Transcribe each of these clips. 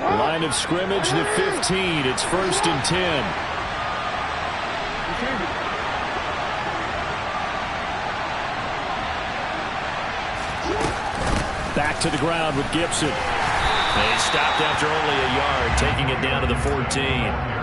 Line of scrimmage, the 15. It's 1st and 10. Back to the ground with Gibson. They stopped after only a yard, taking it down to the 14.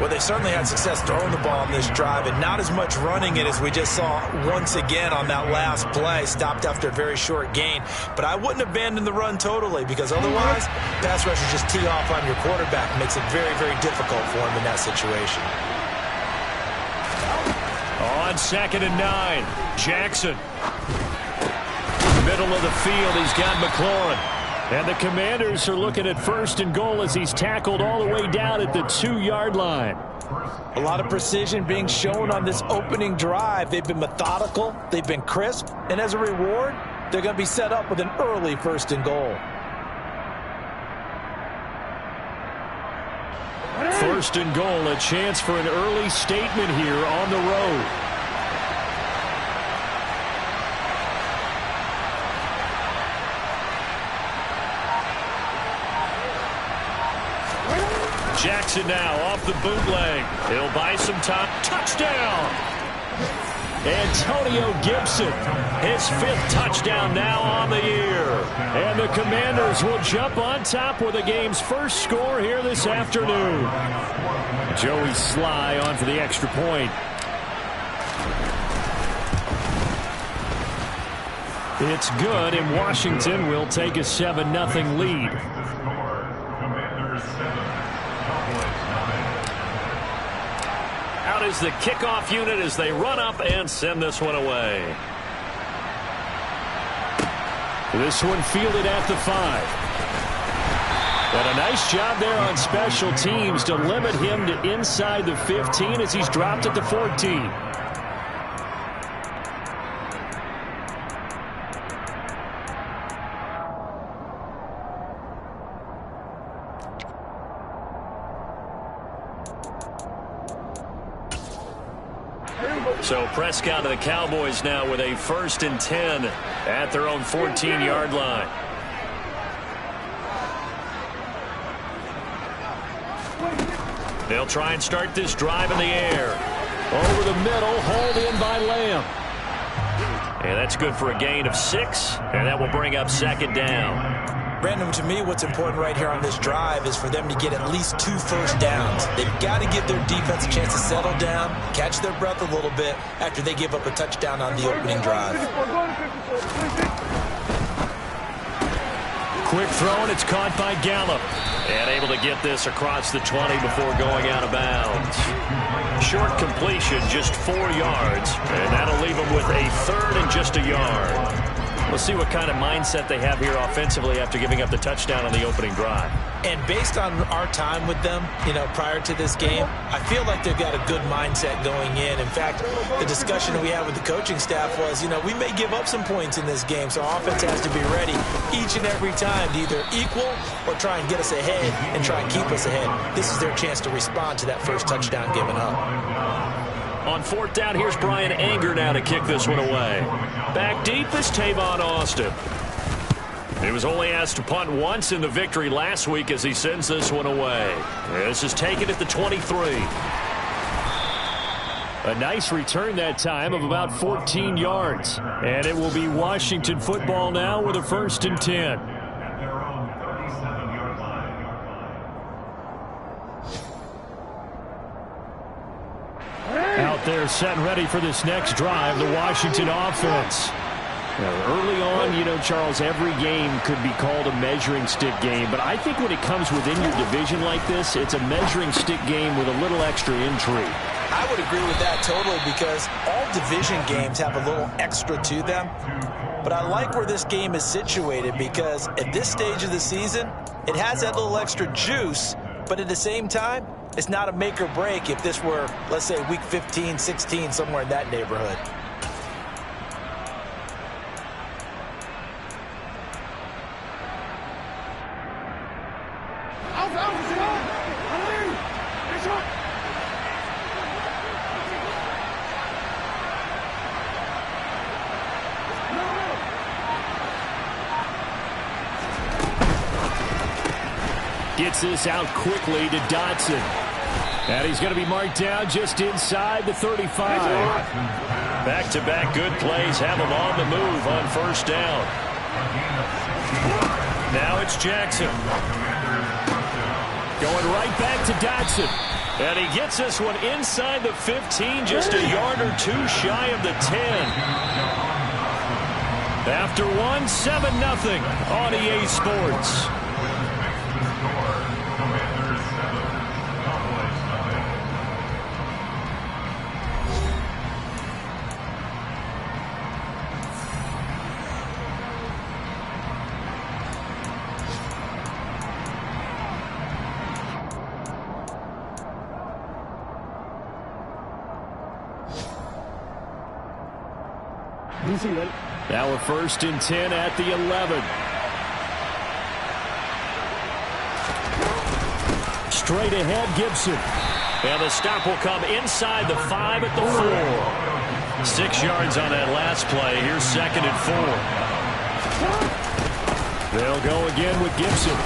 Well, they certainly had success throwing the ball on this drive and not as much running it as we just saw once again on that last play. Stopped after a very short gain. But I wouldn't abandon the run totally, because otherwise pass rushers just tee off on your quarterback. It makes it very, very difficult for him in that situation. On 2nd and 9, Jackson. Middle of the field, he's got McLaurin. And the Commanders are looking at 1st and goal as he's tackled all the way down at the 2-yard line. A lot of precision being shown on this opening drive. They've been methodical, they've been crisp, and as a reward, they're going to be set up with an early 1st and goal. 1st and goal, a chance for an early statement here on the road. Jackson now off the bootleg. He'll buy some time. Touchdown! Antonio Gibson, his 5th touchdown now on the year. And the Commanders will jump on top with the game's first score here this afternoon. Joey Sly on for the extra point. It's good, and Washington will take a 7-0 lead. Out is the kickoff unit as they run up and send this one away. This one fielded at the 5. But a nice job there on special teams to limit him to inside the 15 as he's dropped at the 14. So Prescott and the Cowboys now with a 1st and 10 at their own 14-yard line. They'll try and start this drive in the air. Over the middle, hauled in by Lamb. And that's good for a gain of 6, and that will bring up 2nd down. Brandon, to me, what's important right here on this drive is for them to get at least 2 first downs. They've got to give their defense a chance to settle down, catch their breath a little bit after they give up a touchdown on the opening drive. Quick throw, and it's caught by Gallup. And able to get this across the 20 before going out of bounds. Short completion, just 4 yards, and that'll leave them with a 3rd and just a yard. We'll see what kind of mindset they have here offensively after giving up the touchdown on the opening drive. And based on our time with them, prior to this game, I feel like they've got a good mindset going in. In fact, the discussion we had with the coaching staff was, we may give up some points in this game, so our offense has to be ready each and every time to either equal or try and get us ahead and try and keep us ahead. This is their chance to respond to that first touchdown given up. On 4th down, here's Brian Anger now to kick this one away. Back deep is Tavon Austin. He was only asked to punt once in the victory last week as he sends this one away. This is taken at the 23. A nice return that time of about 14 yards. And it will be Washington football now with a 1st and 10. Out there set and ready for this next drive, the Washington offense. Early on, Charles, every game could be called a measuring stick game. But I think when it comes within your division like this, it's a measuring stick game with a little extra intrigue. I would agree with that totally, because all division games have a little extra to them. But I like where this game is situated, because at this stage of the season, it has that little extra juice. But at the same time, it's not a make or break if this were, let's say, week 15, 16, somewhere in that neighborhood. Gets this out quickly to Dotson. And he's going to be marked down just inside the 35. Back-to-back good plays have him on the move on first down. Now it's Jackson. Going right back to Dotson. And he gets this one inside the 15, just a yard or two shy of the 10. After one, 7-0 on EA Sports. Now a 1st and 10 at the 11. Straight ahead, Gibson. And the stop will come inside the 5 at the 4. 6 yards on that last play. Here's 2nd and 4. They'll go again with Gibson.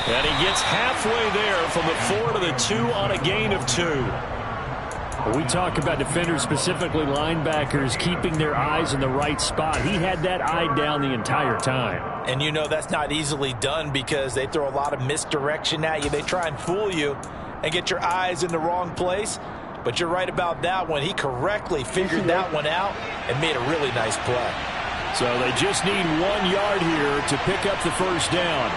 And he gets halfway there from the 4 to the 2 on a gain of 2. We talk about defenders, specifically linebackers, keeping their eyes in the right spot. He had that eye down the entire time. And you know that's not easily done because they throw a lot of misdirection at you. They try and fool you and get your eyes in the wrong place. But you're right about that one. He correctly figured that one out and made a really nice play. So they just need 1 yard here to pick up the first down.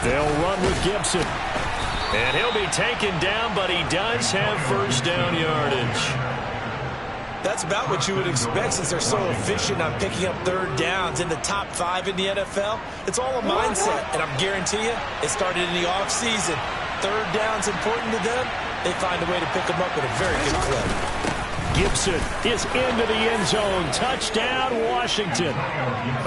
They'll run with Gibson. And he'll be taken down, but he does have first down yardage. That's about what you would expect since they're so efficient on picking up 3rd downs in the top 5 in the NFL. It's all a mindset, and I'm guarantee you it started in the offseason. 3rd down's important to them. They find a way to pick them up with a very good clip. Gibson is into the end zone. Touchdown, Washington.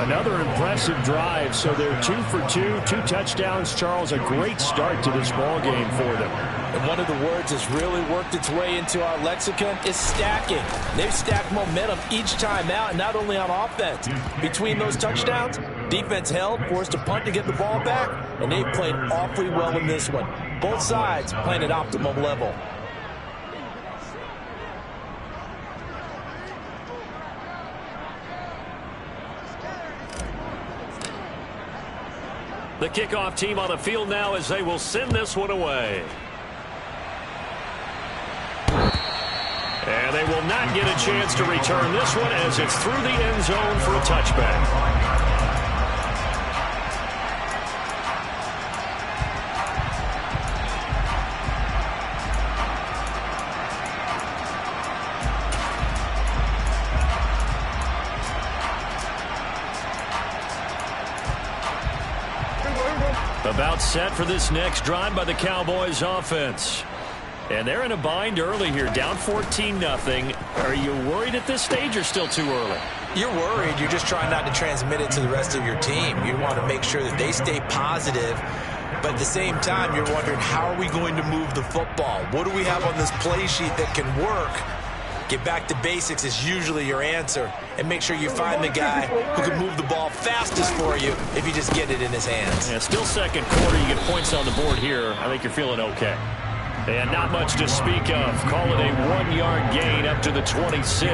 Another impressive drive. So they're 2 for 2, 2 touchdowns. Charles, a great start to this ball game for them. And one of the words that's really worked its way into our lexicon is stacking. They've stacked momentum each time out, and not only on offense. Between those touchdowns, defense held, forced a punt to get the ball back, and they've played awfully well in this one. Both sides playing at optimum level. The kickoff team on the field now as they will send this one away. And they will not get a chance to return this one as it's through the end zone for a touchback. About set for this next drive by the Cowboys offense. And they're in a bind early here, down 14-0. Are you worried at this stage or still too early? You're worried. You're just trying not to transmit it to the rest of your team. You want to make sure that they stay positive. But at the same time, you're wondering, how are we going to move the football? What do we have on this play sheet that can work? Get back to basics is usually your answer. And make sure you find the guy who can move the ball fastest for you if you just get it in his hands. Yeah, still second quarter. You get points on the board here. I think you're feeling okay. And not much to speak of. Call it a 1-yard gain up to the 26.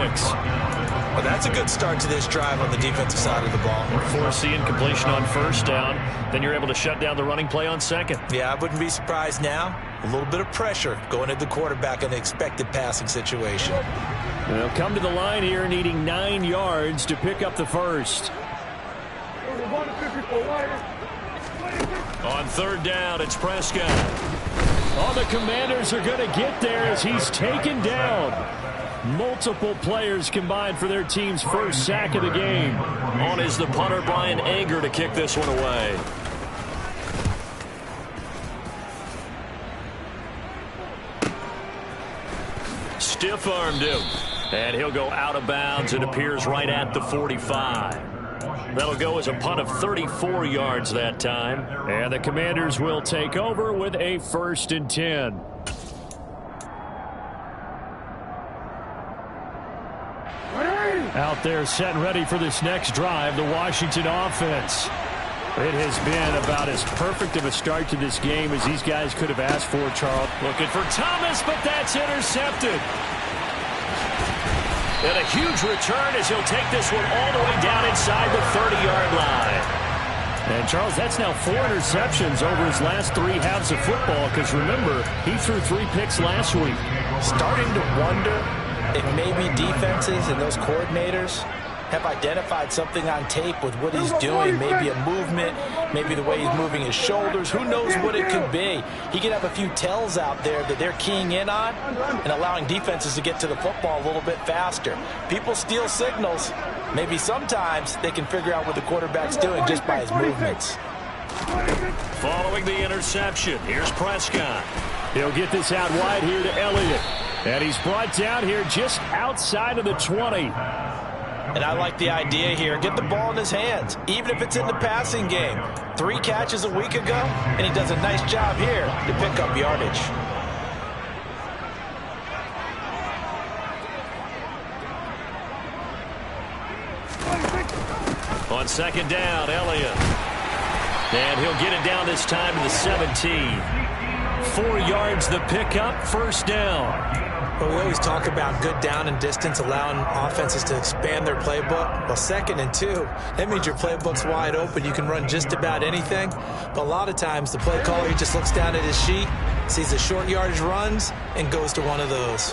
Well, that's a good start to this drive on the defensive side of the ball. Force the incompletion on first down. Then you're able to shut down the running play on second. Yeah, I wouldn't be surprised now. A little bit of pressure going at the quarterback in the expected passing situation. They'll come to the line here needing 9 yards to pick up the first. On third down, it's Prescott. Oh, the Commanders are going to get there as he's taken down. Multiple players combined for their team's first sack of the game. On is the punter, Brian Anger, to kick this one away. Stiff-armed him. And he'll go out of bounds. It appears right at the 45. That'll go as a punt of 34 yards that time. And the Commanders will take over with a 1st and 10. Out there set and ready for this next drive, the Washington offense. It has been about as perfect of a start to this game as these guys could have asked for, Charles. Looking for Thomas, but that's intercepted. And a huge return as he'll take this one all the way down inside the 30-yard line. And, Charles, that's now 4 interceptions over his last 3 halves of football because, remember, he threw 3 picks last week. Starting to wonder if maybe defenses and those coordinators have identified something on tape with what he's doing, maybe a movement, maybe the way he's moving his shoulders. Who knows what it could be? He could have a few tells out there that they're keying in on and allowing defenses to get to the football a little bit faster. People steal signals. Maybe sometimes they can figure out what the quarterback's doing just by his movements. Following the interception, here's Prescott. He'll get this out wide here to Elliott. And he's brought down here just outside of the 20. And I like the idea here. Get the ball in his hands, even if it's in the passing game. 3 catches a week ago, and he does a nice job here to pick up yardage. On second down, Elliott. And he'll get it down this time to the 17. 4 yards the pickup, first down. Well, we always talk about good down and distance, allowing offenses to expand their playbook. Well, 2nd and 2, that means your playbook's wide open. You can run just about anything. But a lot of times, the play caller, he just looks down at his sheet, sees the short yardage runs, and goes to one of those.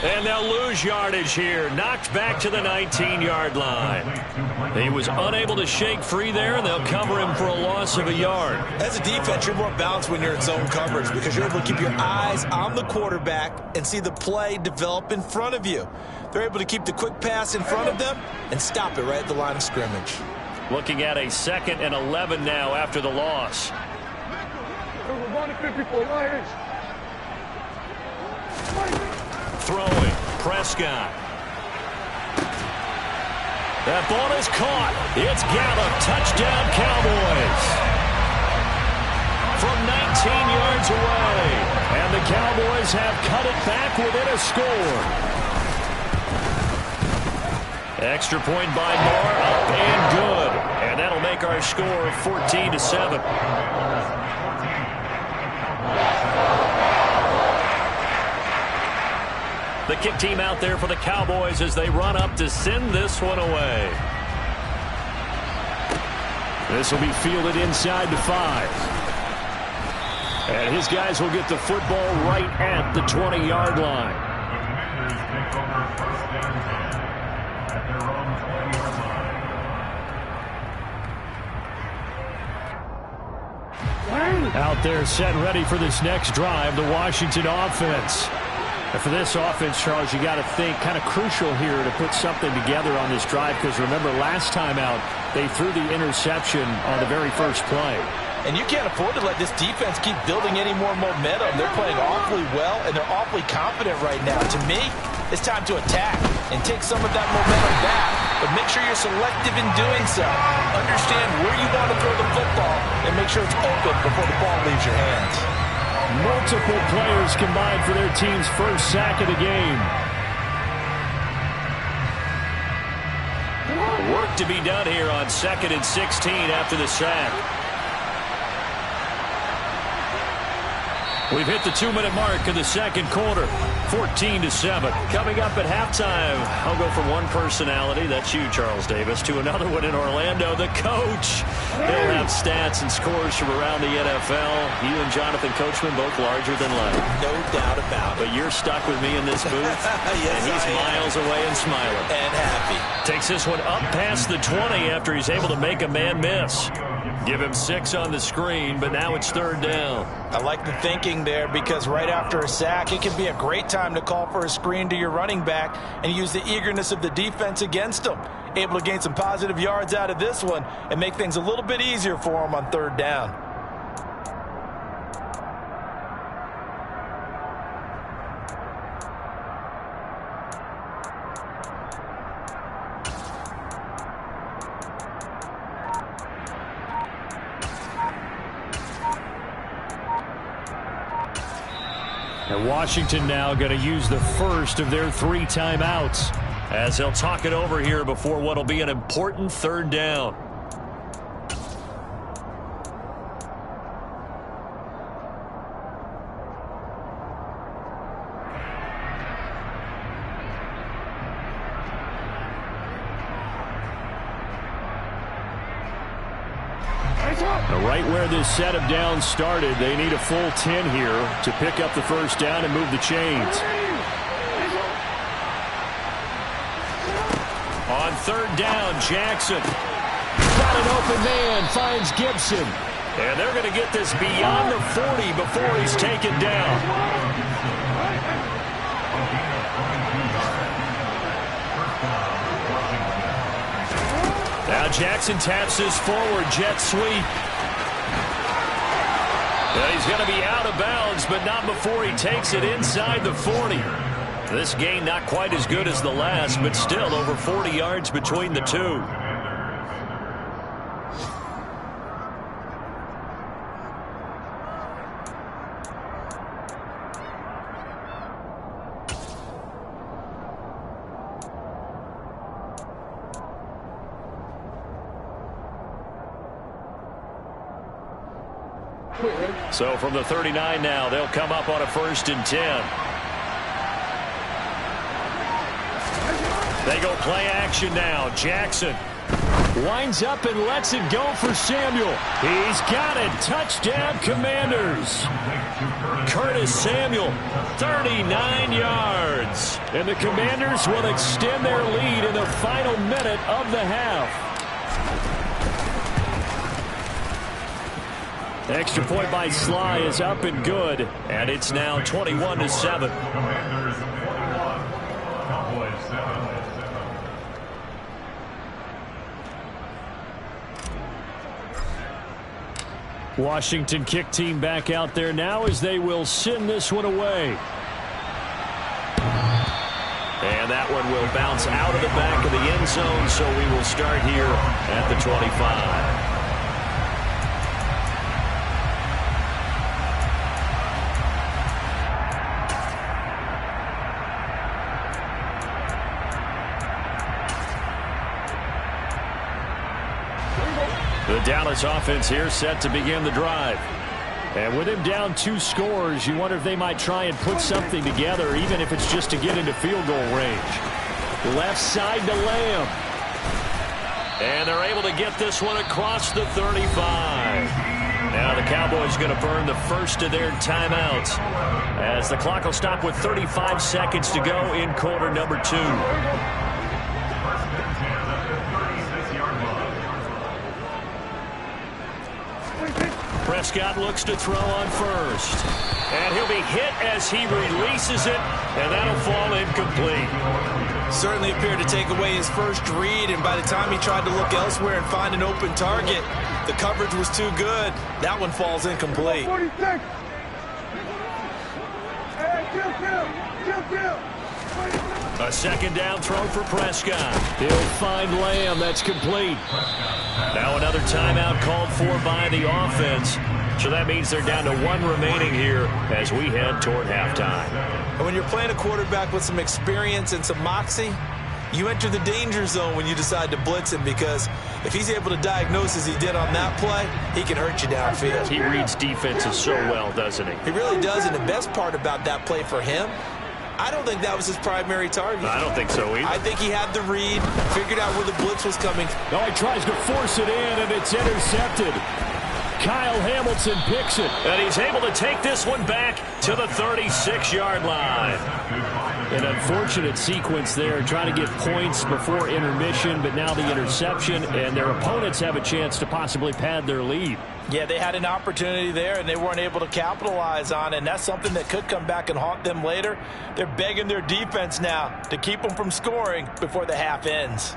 And they'll lose yardage here. Knocked back to the 19-yard line. He was unable to shake free there, and they'll cover him for a loss of a yard. As a defense, you're more balanced when you're in zone coverage because you're able to keep your eyes on the quarterback and see the play develop in front of you. They're able to keep the quick pass in front of them and stop it right at the line of scrimmage. Looking at a 2nd and 11 now after the loss. Throwing, Prescott. That ball is caught. It's Gallup. Touchdown, Cowboys. From 19 yards away. And the Cowboys have cut it back within a score. Extra point by Moore, up and good. And that'll make our score 14-7. The kick team out there for the Cowboys as they run up to send this one away. This will be fielded inside the 5. And his guys will get the football right at the 20-yard line. Out there set and ready for this next drive, the Washington offense. And for this offense, Charles, you got to think kind of crucial here to put something together on this drive because remember last time out they threw the interception on the very first play. And you can't afford to let this defense keep building any more momentum. They're playing awfully well, and they're awfully confident right now. To me, it's time to attack and take some of that momentum back, but make sure you're selective in doing so. Understand where you want to throw the football and make sure it's open before the ball leaves your hands. Multiple players combined for their team's first sack of the game. Work to be done here on 2nd and 16 after the sack. We've hit the 2-minute mark of the second quarter. 14-7. Coming up at halftime, I'll go from one personality, that's you, Charles Davis, to another one in Orlando, the coach. He'll have stats and scores from around the NFL. You and Jonathan Coachman both larger than life. No doubt about it. But you're stuck with me in this booth. Yes, and he's miles away and smiling. And happy. Takes this one up past the 20 after he's able to make a man miss. Give him 6 on the screen, but now it's 3rd down. I like the thinking there because right after a sack, it can be a great time to call for a screen to your running back and use the eagerness of the defense against him. Able to gain some positive yards out of this one and make things a little bit easier for him on 3rd down. And Washington now going to use the first of their 3 timeouts as they'll talk it over here before what will be an important 3rd down. Right where this set of downs started, they need a full 10 here to pick up the first down and move the chains. On 3rd down, Jackson. Got an open man, finds Gibson. And they're going to get this beyond the 40 before he's taken down. Now Jackson taps his forward jet sweep. And he's going to be out of bounds, but not before he takes it inside the 40. This gain not quite as good as the last, but still over 40 yards between the two. So from the 39 now, they'll come up on a 1st and 10. They go play action now. Jackson winds up and lets it go for Samuel. He's got it. Touchdown, Commanders. Curtis Samuel, 39 yards. And the Commanders will extend their lead in the final minute of the half. Extra point by Sly is up and good, and it's now 21-7. Washington kick team back out there now as they will send this one away. And that one will bounce out of the back of the end zone, so we will start here at the 25. The Dallas offense here set to begin the drive. And with him down 2 scores, you wonder if they might try and put something together, even if it's just to get into field goal range. Left side to Lamb. And they're able to get this one across the 35. Now the Cowboys going to burn the first of their timeouts as the clock will stop with 35 seconds to go in quarter number 2. Prescott looks to throw on first. And he'll be hit as he releases it, and that'll fall incomplete. Certainly appeared to take away his first read, and by the time he tried to look elsewhere and find an open target, the coverage was too good. That one falls incomplete. A second down throw for Prescott. He'll find Lamb. That's complete. Now another timeout called for by the offense. So that means they're down to 1 remaining here as we head toward halftime. And when you're playing a quarterback with some experience and some moxie, you enter the danger zone when you decide to blitz him, because if he's able to diagnose as he did on that play, he can hurt you downfield. He reads defenses so well, doesn't he? He really does, and the best part about that play for him, I don't think that was his primary target. I don't think so either. I think he had the read, figured out where the blitz was coming. No, he tries to force it in, and it's intercepted. Kyle Hamilton picks it, and he's able to take this one back to the 36-yard line. An unfortunate sequence there, trying to get points before intermission, but now the interception, and their opponents have a chance to possibly pad their lead. Yeah, they had an opportunity there, and they weren't able to capitalize on it, and that's something that could come back and haunt them later. They're begging their defense now to keep them from scoring before the half ends.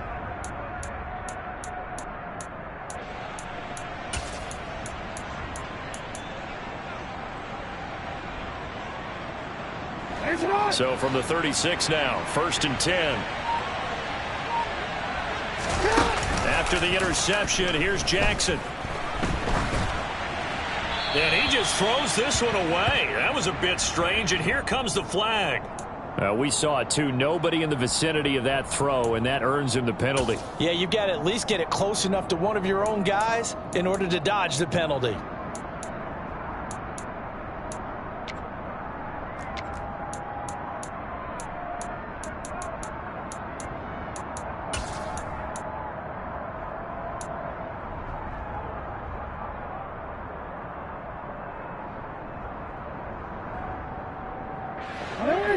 So from the 36 now, 1st and 10. After the interception, here's Jackson. And he just throws this one away. That was a bit strange, and here comes the flag. We saw it, too. Nobody in the vicinity of that throw, and that earns him the penalty. Yeah, you've got to at least get it close enough to one of your own guys in order to dodge the penalty.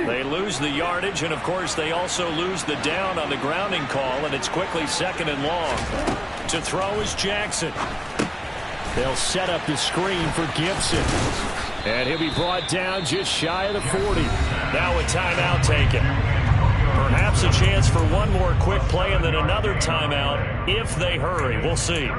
They lose the yardage, and, of course, they also lose the down on the grounding call, and it's quickly 2nd and long. To throw is Jackson. They'll set up the screen for Gibson. And he'll be brought down just shy of the 40. Now a timeout taken. Perhaps a chance for one more quick play and then another timeout if they hurry. We'll see.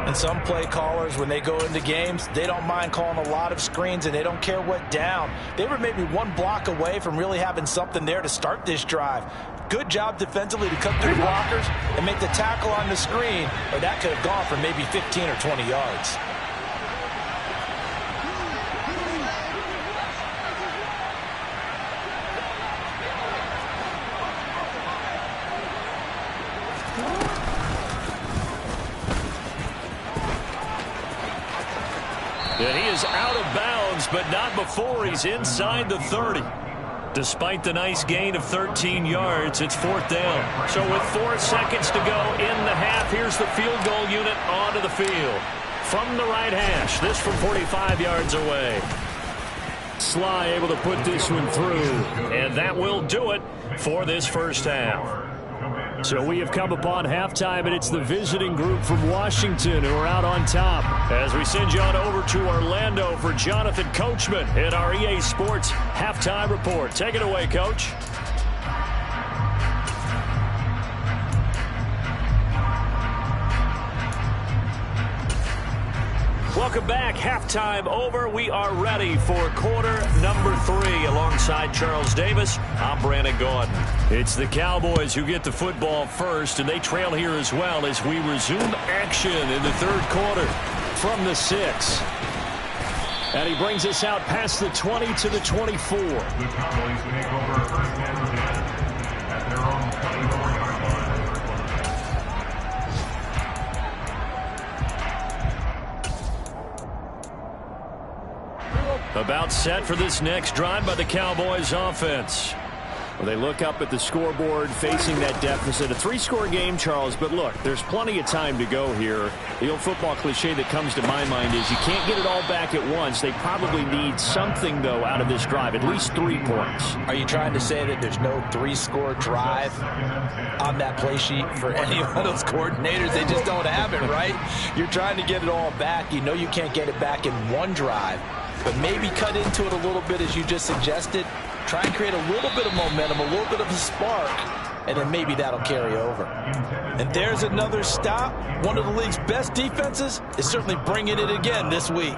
And some play callers, when they go into games, they don't mind calling a lot of screens, and they don't care what down. They were maybe one block away from really having something there to start this drive. Good job defensively to cut through blockers and make the tackle on the screen, or that could have gone for maybe 15 or 20 yards. And he is out of bounds, but not before he's inside the 30. Despite the nice gain of 13 yards, it's 4th down. So with 4 seconds to go in the half, here's the field goal unit onto the field. From the right hash, this from 45 yards away. Sly able to put this one through, and that will do it for this first half. So we have come upon halftime, and it's the visiting group from Washington who are out on top. As we send you on over to Orlando for Jonathan Coachman in our EA Sports Halftime Report. Take it away, Coach. Welcome back. Halftime over. We are ready for quarter number 3. Alongside Charles Davis, I'm Brandon Gaudin. It's the Cowboys who get the football first, and they trail here as well as we resume action in the 3rd quarter from the 6. And he brings us out past the 20 to the 24. The Cowboys take over 1st and 10 at their own 24-yard line. About set for this next drive by the Cowboys offense. Well, they look up at the scoreboard facing that deficit. A 3-score game, Charles, but look, there's plenty of time to go here. The old football cliche that comes to my mind is you can't get it all back at once. They probably need something, though, out of this drive, at least 3 points. Are you trying to say that there's no 3-score drive on that play sheet for any of those coordinators? They just don't have it, right? You're trying to get it all back. You know you can't get it back in one drive, but maybe cut into it a little bit as you just suggested. Try and create a little bit of momentum, a little bit of a spark, and then maybe that'll carry over. And there's another stop. One of the league's best defenses is certainly bringing it again this week.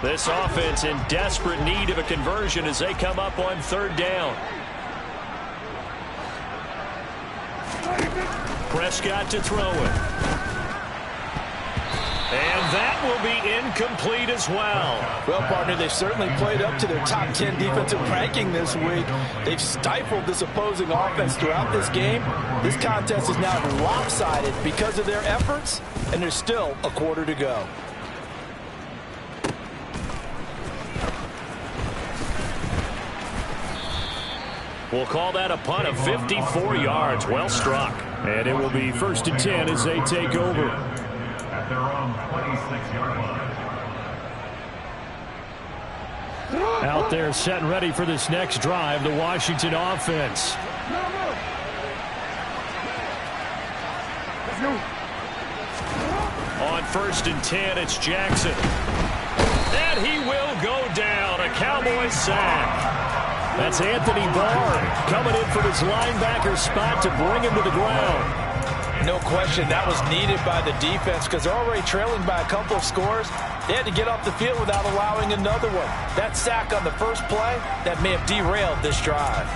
This offense in desperate need of a conversion as they come up on 3rd down. Prescott to throw it. And that will be incomplete as well. Well, partner, they've certainly played up to their top 10 defensive ranking this week. They've stifled this opposing offense throughout this game. This contest is now lopsided because of their efforts, and there's still a quarter to go. We'll call that a punt of 54 yards. Well struck. And it will be 1st and 10 as they take over. At their own 26-yard line. Out there set and ready for this next drive, the Washington offense. On 1st and 10, it's Jackson. And he will go down. A Cowboys sack. That's Anthony Barr coming in from his linebacker spot to bring him to the ground. No question, that was needed by the defense because they're already trailing by a couple of scores. They had to get off the field without allowing another one. That sack on the first play, that may have derailed this drive.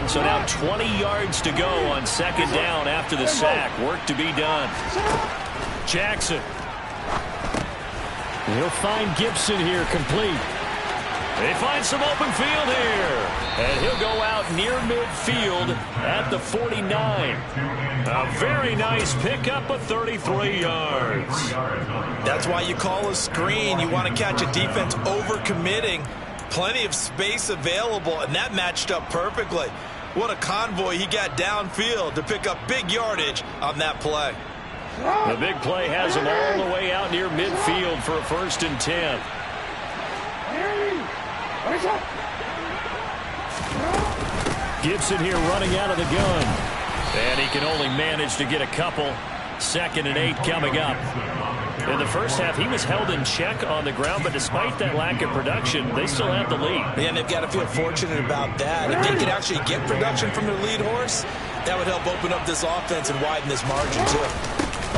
So now 20 yards to go on second down after the sack. Work to be done. Jackson. He'll find Gibson here complete. They find some open field here. And he'll go out near midfield at the 49. A very nice pickup of 33 yards. That's why you call a screen. You want to catch a defense overcommitting. Plenty of space available, and that matched up perfectly. What a convoy he got downfield to pick up big yardage on that play. The big play has him all the way out near midfield for a 1st and 10. Gibson here running out of the gun. And he can only manage to get a couple. 2nd and 8 coming up. In the first half, he was held in check on the ground, but despite that lack of production, they still have the lead. And they've got to feel fortunate about that. If they could actually get production from their lead horse, that would help open up this offense and widen this margin, too.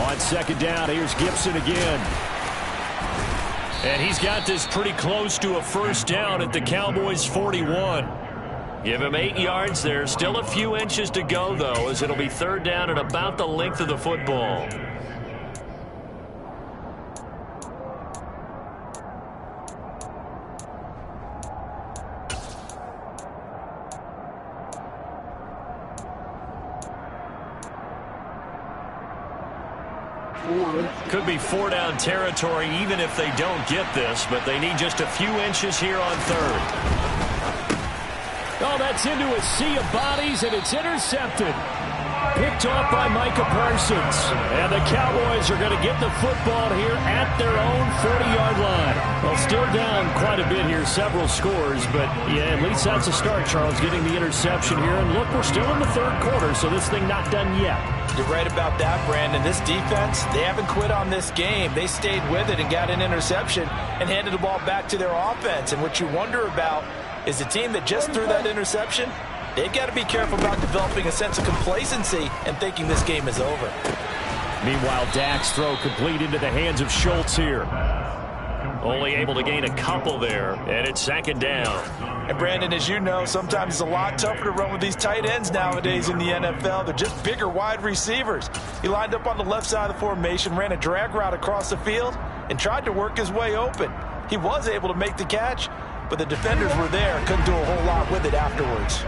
On 2nd down, here's Gibson again. And he's got this pretty close to a 1st down at the Cowboys' 41. Give him 8 yards there. Still a few inches to go, though, as it'll be 3rd down at about the length of the football. Could be 4-down territory even if they don't get this, but they need just a few inches here on 3rd. Oh, that's into a sea of bodies, and it's intercepted. Picked off by Micah Parsons. And the Cowboys are going to get the football here at their own 40-yard line. Well, still down quite a bit here, several scores, but yeah, at least that's a start, Charles, getting the interception here. And look, we're still in the 3rd quarter, so this thing not done yet. You're right about that, Brandon. This defense, they haven't quit on this game. They stayed with it and got an interception and handed the ball back to their offense. And what you wonder about is the team that just threw that interception, they've got to be careful about developing a sense of complacency and thinking this game is over. Meanwhile, Dak's throw complete into the hands of Schultz here. Only able to gain a couple there, and it's 2nd down. And Brandon, as you know, sometimes it's a lot tougher to run with these tight ends nowadays in the NFL. They're just bigger wide receivers. He lined up on the left side of the formation, ran a drag route across the field, and tried to work his way open. He was able to make the catch, but the defenders were there, couldn't do a whole lot with it afterwards.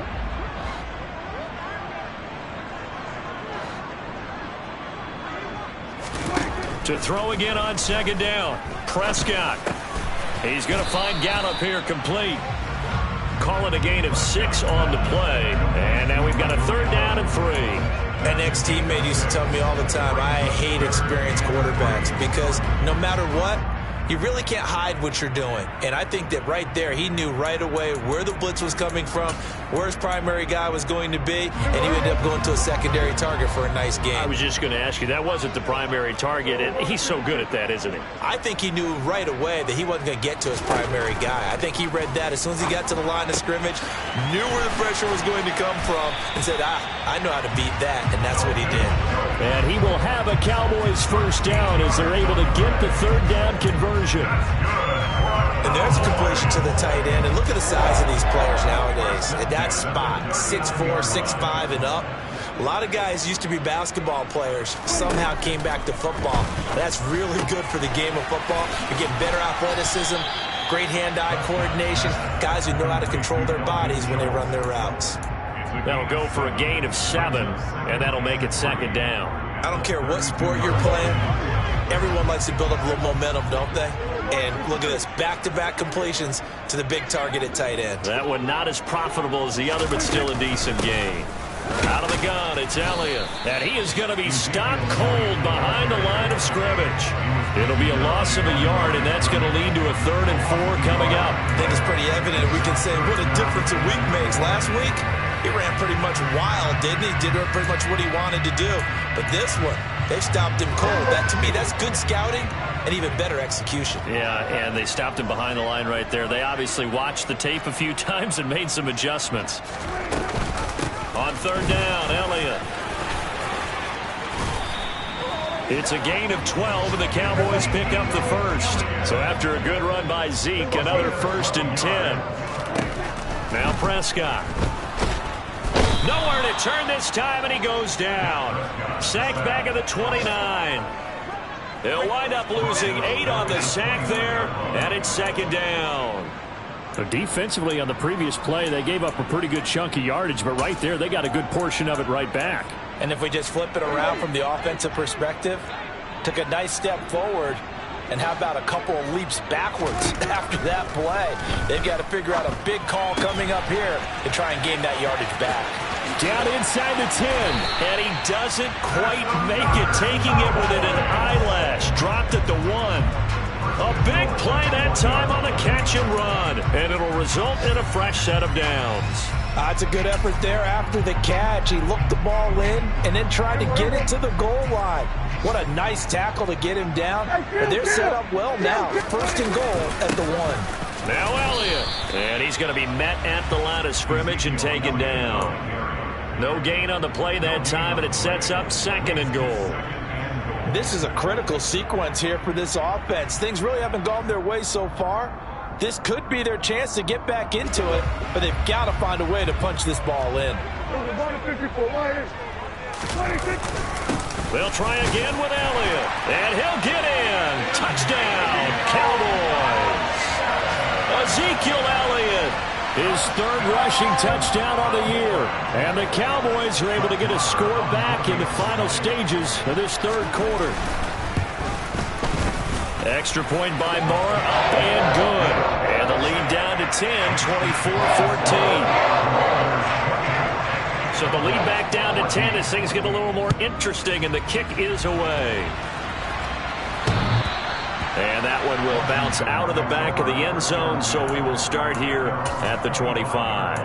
To throw again on 2nd down. Prescott. He's going to find Gallup here complete. Call it a gain of 6 on the play. And now we've got a 3rd down and 3. An ex-teammate used to tell me all the time, I hate experienced quarterbacks because no matter what, you really can't hide what you're doing. And I think that right there, he knew right away where the blitz was coming from, where his primary guy was going to be, and he ended up going to a secondary target for a nice game. I was just going to ask you, that wasn't the primary target, and he's so good at that, isn't he? I think he knew right away that he wasn't going to get to his primary guy. I think he read that as soon as he got to the line of scrimmage, knew where the pressure was going to come from, and said, I know how to beat that, and that's what he did. And he will have a Cowboys 1st down as they're able to get the 3rd down conversion. And there's a completion to the tight end. And look at the size of these players nowadays. At that spot, 6'4", 6'5", and up. A lot of guys used to be basketball players, somehow came back to football. That's really good for the game of football. You're getting better athleticism, great hand-eye coordination, guys who know how to control their bodies when they run their routes. That'll go for a gain of 7, and that'll make it 2nd down. I don't care what sport you're playing. Everyone likes to build up a little momentum, don't they? And look at this, back-to-back completions to the big target at tight end. That one not as profitable as the other, but still a decent gain. Out of the gun, it's Elliott. And he is going to be stopped cold behind the line of scrimmage. It'll be a loss of a yard, and that's going to lead to a 3rd and 4 coming up. I think it's pretty evident. We can say what a difference a week makes. Last week, he ran pretty much wild, didn't he? Did pretty much what he wanted to do. But this one, they stopped him cold. That, to me, that's good scouting and even better execution. Yeah, and they stopped him behind the line right there. They obviously watched the tape a few times and made some adjustments. On 3rd down, Elliott. It's a gain of 12, and the Cowboys pick up the first. So after a good run by Zeke, another 1st and 10. Now Prescott. Nowhere to turn this time, and he goes down. Sacked back at the 29. They'll wind up losing 8 on the sack there, and it's 2nd down. So defensively on the previous play, they gave up a pretty good chunk of yardage, but right there, they got a good portion of it right back. And if we just flip it around from the offensive perspective, took a nice step forward, and how about a couple of leaps backwards after that play? They've got to figure out a big call coming up here to try and gain that yardage back. Down inside the 10, and he doesn't quite make it, taking it within an eyelash. Dropped at the 1. A big play that time on the catch and run, and it'll result in a fresh set of downs. It's a good effort there after the catch. He looked the ball in and then tried to get it to the goal line. What a nice tackle to get him down. But they're set up well now. 1st and goal at the 1. Now Elliott, and he's going to be met at the line of scrimmage and taken down. No gain on the play that time, and it sets up 2nd and goal. This is a critical sequence here for this offense. Things really haven't gone their way so far. This could be their chance to get back into it, but they've got to find a way to punch this ball in. They'll try again with Elliott, and he'll get in. Touchdown, Cowboys. Ezekiel Elliott, his 3rd rushing touchdown on the year. And the Cowboys are able to get a score back in the final stages of this 3rd quarter. Extra point by Moore, up and good. And the lead down to 10, 24-14. So the lead back down to 10 as things get a little more interesting, and the kick is away. And that one will bounce out of the back of the end zone, so we will start here at the 25.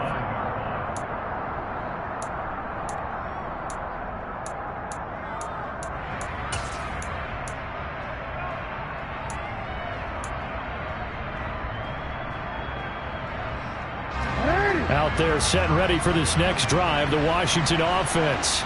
Out there set and ready for this next drive, the Washington offense.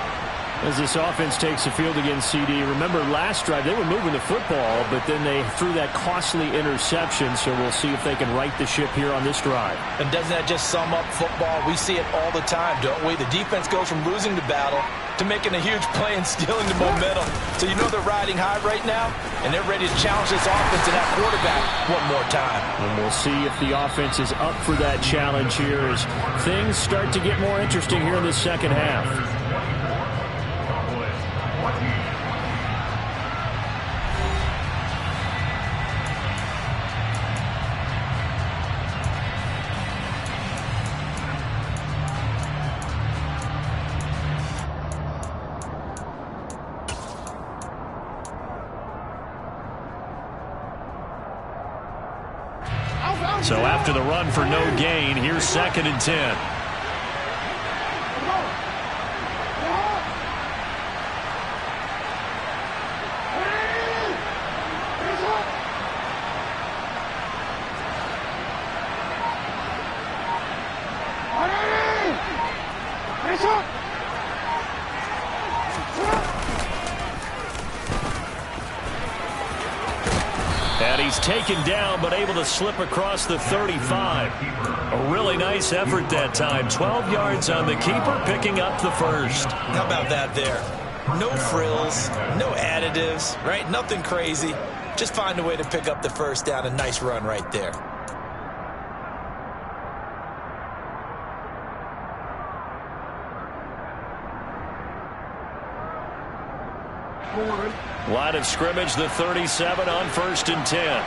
As this offense takes the field against CD. Remember last drive, they were moving the football, but then they threw that costly interception, so we'll see if they can right the ship here on this drive. And doesn't that just sum up football? We see it all the time, don't we? The defense goes from losing the battle to making a huge play and stealing the momentum. So you know they're riding high right now, and they're ready to challenge this offense and that quarterback one more time. And we'll see if the offense is up for that challenge here as things start to get more interesting here in the 2nd half. So after the run for no gain, here's 2nd and 10. And he's taken down, but able to slip across the 35. A really nice effort that time. 12 yards on the keeper, picking up the first. How about that there? No frills, no additives, right? Nothing crazy. Just find a way to pick up the first down. A nice run right there. Line of scrimmage, the 37 on 1st and 10.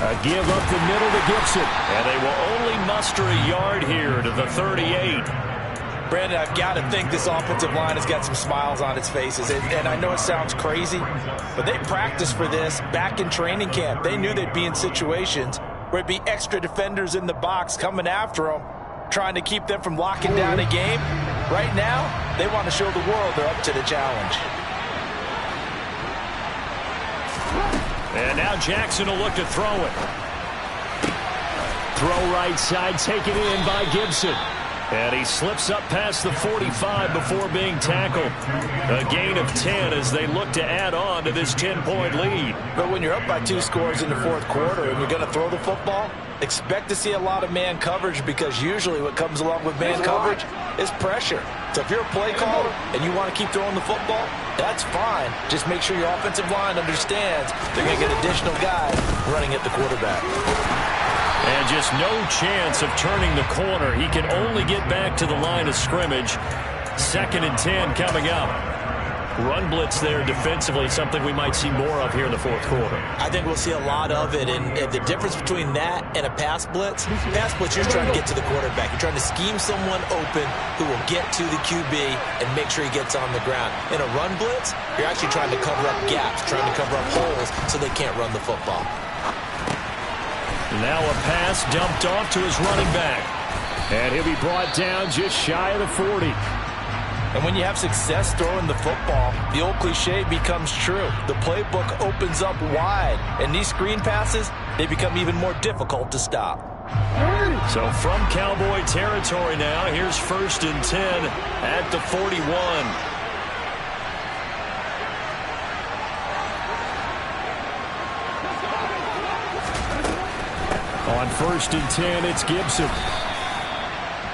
A give up the middle to Gibson. And they will only muster a yard here to the 38. Brandon, I've got to think this offensive line has got some smiles on its faces. And I know it sounds crazy, but they practiced for this back in training camp. They knew they'd be in situations where it'd be extra defenders in the box coming after them, trying to keep them from locking down a game. Right now, they want to show the world they're up to the challenge. And now Jackson will look to throw it. Throw right side, taken in by Gibson. And he slips up past the 45 before being tackled. A gain of 10 as they look to add on to this 10-point lead. But when you're up by 2 scores in the fourth quarter and you're going to throw the football, expect to see a lot of man coverage, because usually what comes along with man coverage is pressure. So if you're a play caller and you want to keep throwing the football, that's fine. Just make sure your offensive line understands they're going to get additional guys running at the quarterback. And just no chance of turning the corner. He can only get back to the line of scrimmage. 2nd and 10 coming up. Run blitz there defensively, something we might see more of here in the fourth quarter. I think we'll see a lot of it. And the difference between that and a pass blitz, you're trying to get to the quarterback. You're trying to scheme someone open who will get to the QB and make sure he gets on the ground. In a run blitz, you're actually trying to cover up gaps, trying to cover up holes so they can't run the football. Now a pass dumped off to his running back. And he'll be brought down just shy of the 40. And when you have success throwing the football, the old cliche becomes true. The playbook opens up wide. And these screen passes, they become even more difficult to stop. So from Cowboy territory now, here's 1st and 10 at the 41. On 1st and 10, it's Gibson.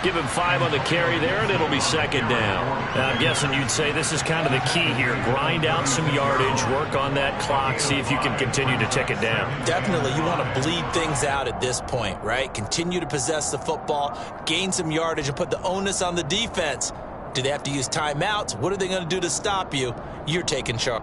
Give him 5 on the carry there, and it'll be 2nd down. Now, I'm guessing you'd say this is kind of the key here. Grind out some yardage, work on that clock, see if you can continue to tick it down. Definitely, you want to bleed things out at this point, right? Continue to possess the football, gain some yardage, and put the onus on the defense. Do they have to use timeouts? What are they going to do to stop you? You're taking charge.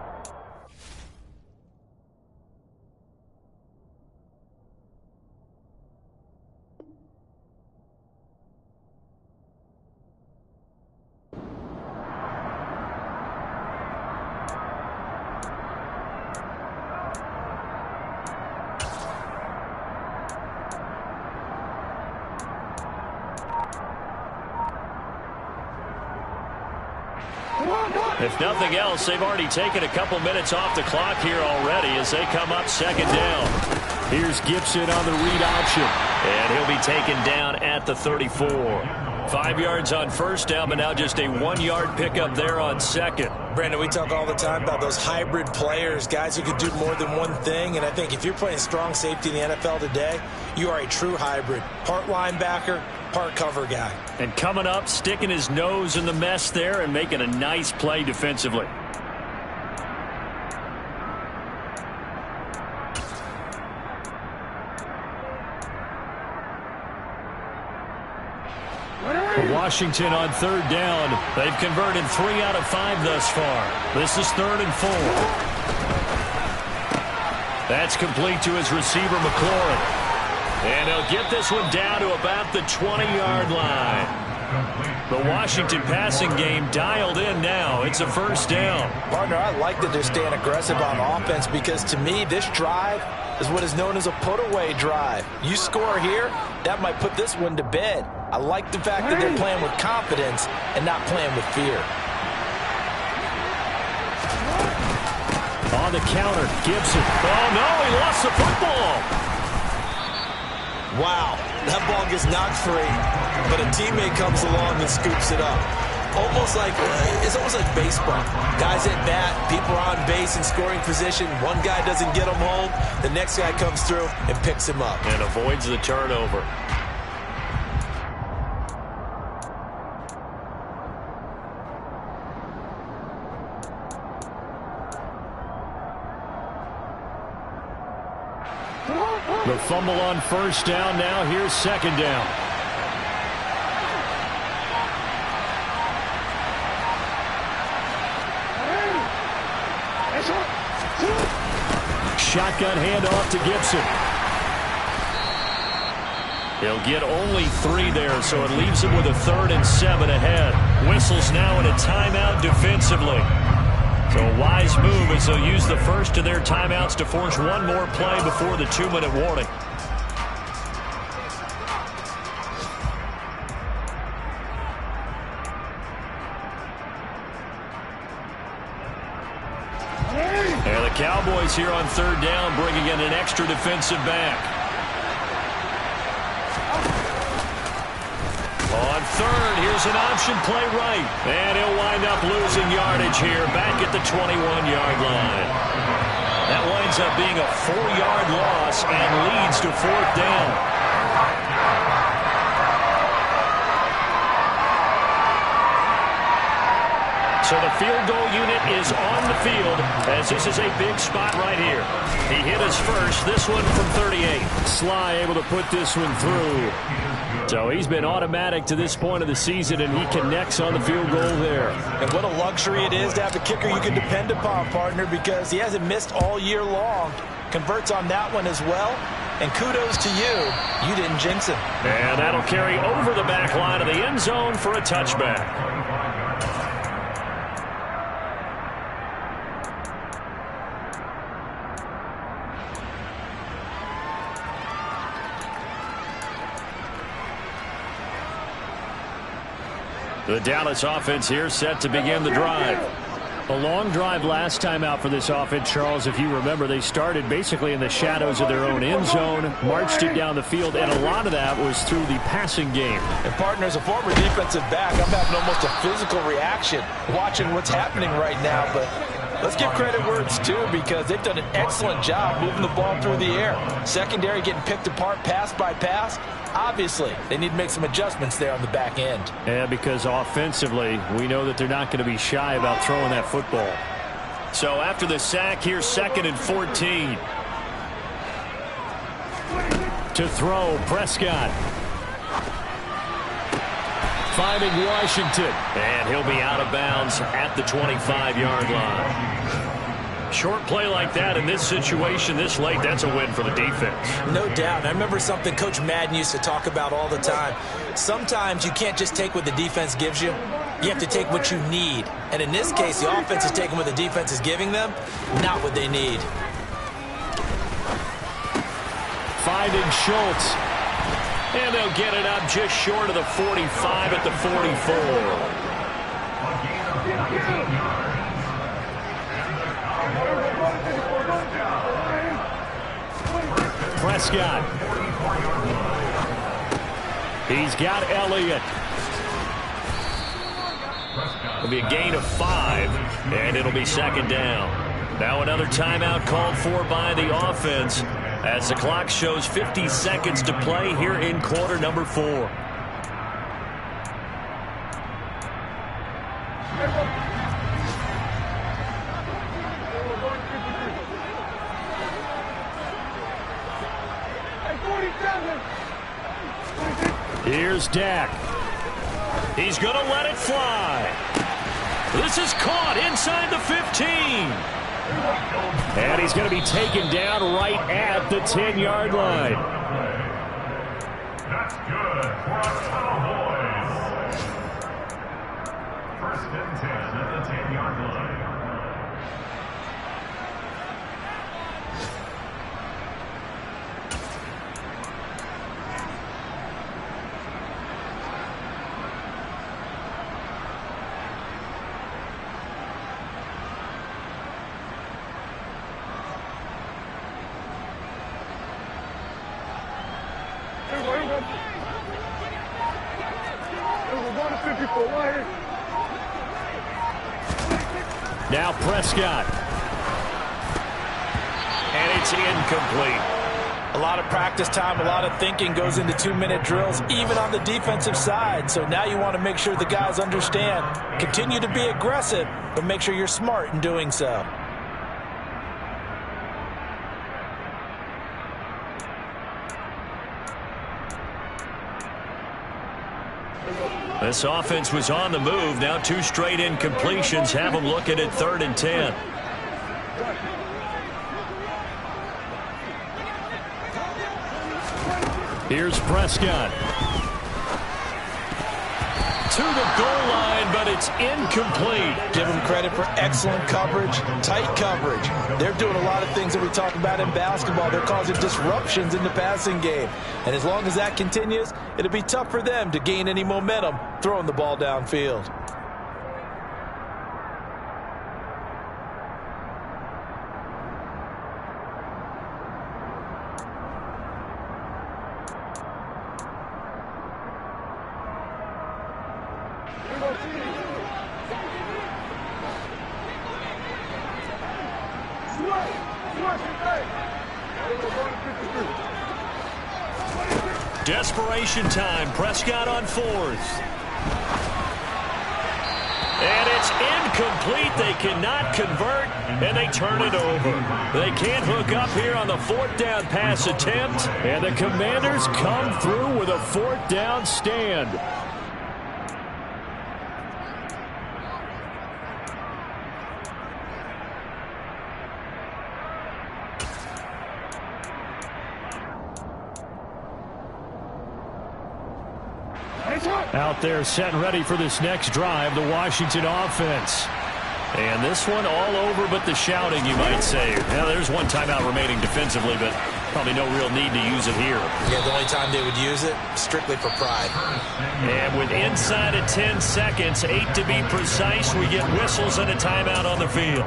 If nothing else, they've already taken a couple minutes off the clock here already as they come up 2nd down. Here's Gibson on the read option. And he'll be taken down at the 34. 5 yards on 1st down, but now just a 1-yard pickup there on 2nd. Brandon, we talk all the time about those hybrid players, guys who can do more than one thing. And I think if you're playing strong safety in the NFL today, you are a true hybrid. Part linebacker, part cover guy. And coming up, sticking his nose in the mess there and making a nice play defensively. Washington on 3rd down. They've converted 3 out of 5 thus far. This is 3rd and 4. That's complete to his receiver, McLaurin. And he'll get this one down to about the 20-yard line. The Washington passing game dialed in now. It's a 1st down. Partner, I like that they're staying aggressive on offense, because to me, this drive is what is known as a put-away drive. You score here, that might put this one to bed. I like the fact that they're playing with confidence and not playing with fear. On the counter, Gibson. Oh, no, he lost the football. Wow, that ball gets knocked free, but a teammate comes along and scoops it up. It's almost like baseball. Guys at bat, people are on base in scoring position. One guy doesn't get him home, the next guy comes through and picks him up. And avoids the turnover. The fumble on 1st down. Now here's 2nd down. Shotgun handoff to Gibson. He'll get only 3 there, so it leaves him with a 3rd and 7 ahead. Whistles now in a timeout defensively. So a wise move as they'll use the first of their timeouts to force one more play before the 2-minute warning. And the Cowboys here on 3rd down, bringing in an extra defensive back. On 3rd, here's an option play right. And he'll wind up losing yardage here back at the 21-yard line. That winds up being a 4-yard loss and leads to 4th down. So the field goal unit is on the field as this is a big spot right here. He hit his first, this one from 38. Sly able to put this one through. So he's been automatic to this point of the season, and he connects on the field goal there. And what a luxury it is to have a kicker you can depend upon, partner, because he hasn't missed all year long. Converts on that one as well. And kudos to you. You didn't jinx him. And that'll carry over the back line of the end zone for a touchback. The Dallas offense here set to begin the drive. A long drive last time out for this offense, Charles. If you remember, they started basically in the shadows of their own end zone, marched it down the field, and a lot of that was through the passing game. And, partner, as a former defensive back, I'm having almost a physical reaction watching what's happening right now. But let's give credit where it's due, because they've done an excellent job moving the ball through the air. Secondary getting picked apart pass by pass. Obviously, they need to make some adjustments there on the back end. Yeah, because offensively, we know that they're not going to be shy about throwing that football. So after the sack, here's 2nd and 14. To throw, Prescott. Finding Washington. And he'll be out of bounds at the 25-yard line. Short play like that in this situation this late, that's a win for the defense. No doubt. I remember something Coach Madden used to talk about all the time. Sometimes you can't just take what the defense gives you. You have to take what you need. And in this case, the offense is taking what the defense is giving them, not what they need. Finding Schultz. And they'll get it up just short of the 45 at the 44. Prescott. He's got Elliott. It'll be a gain of 5, and it'll be 2nd down. Now another timeout called for by the offense as the clock shows 50 seconds to play here in quarter number 4. Here's Dak. He's going to let it fly. This is caught inside the 15. And he's going to be taken down right at the 10-yard line. That's good for our Cowboys. 1st and 10 at the 10-yard line. Now Prescott. And it's incomplete. A lot of practice time, a lot of thinking goes into 2-minute drills, even on the defensive side. So now you want to make sure the guys understand. Continue to be aggressive, but make sure you're smart in doing so. This offense was on the move. Now 2 straight incompletions have them looking at 3rd and 10. Here's Prescott. To the goal line, but it's incomplete. Give them credit for excellent coverage, tight coverage. They're doing a lot of things that we talk about in basketball. They're causing disruptions in the passing game. And as long as that continues, it'll be tough for them to gain any momentum throwing the ball downfield. Desperation time. Prescott on fourth. And it's incomplete. They cannot convert, and they turn it over. They can't hook up here on the fourth down pass attempt. And the Commanders come through with a fourth down stand. Out there set and ready for this next drive, the Washington offense. And this one all over but the shouting, you might say. Now, there's one timeout remaining defensively, but probably no real need to use it here. Yeah, the only time they would use it, strictly for pride. And with inside of 10 seconds, 8 to be precise, we get whistles and a timeout on the field.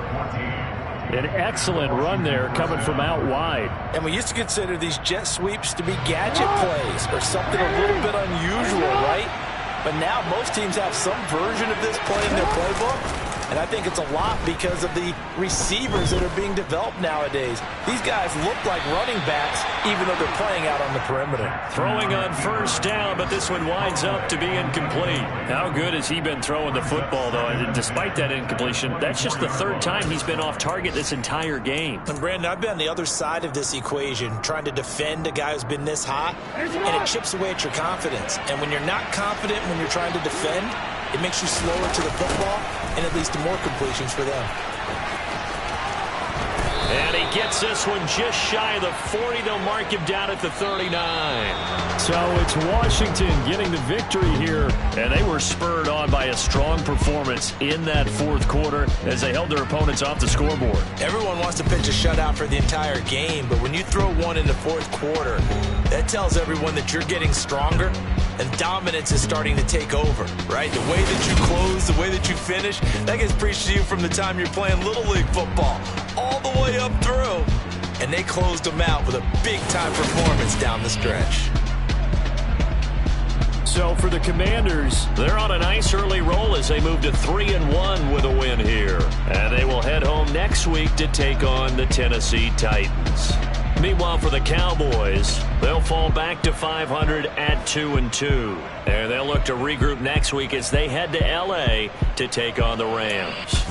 An excellent run there coming from out wide. And we used to consider these jet sweeps to be gadget plays or something a little bit unusual, right? But now most teams have some version of this play in their playbook. And I think it's a lot because of the receivers that are being developed nowadays. These guys look like running backs even though they're playing out on the perimeter. Throwing on first down, but this one winds up to be incomplete. How good has he been throwing the football, though? And despite that incompletion, that's just the third time he's been off target this entire game. And Brandon, I've been on the other side of this equation, trying to defend a guy who's been this hot, and it chips away at your confidence. And when you're not confident when you're trying to defend, it makes you slower to the football, and it leads to more completions for them. And he gets this one just shy of the 40. They'll mark him down at the 39. So it's Washington getting the victory here. And they were spurred on by a strong performance in that fourth quarter as they held their opponents off the scoreboard. Everyone wants to pitch a shutout for the entire game, but when you throw one in the fourth quarter, that tells everyone that you're getting stronger and dominance is starting to take over, right? The way that you close, the way that you finish, that gets preached to you from the time you're playing Little League football all the way up through. And they closed them out with a big-time performance down the stretch. So for the Commanders, they're on a nice early roll as they move to 3-1 with a win here. And they will head home next week to take on the Tennessee Titans. Meanwhile, for the Cowboys, they'll fall back to 500 at 2-2. And they'll look to regroup next week as they head to L.A. to take on the Rams.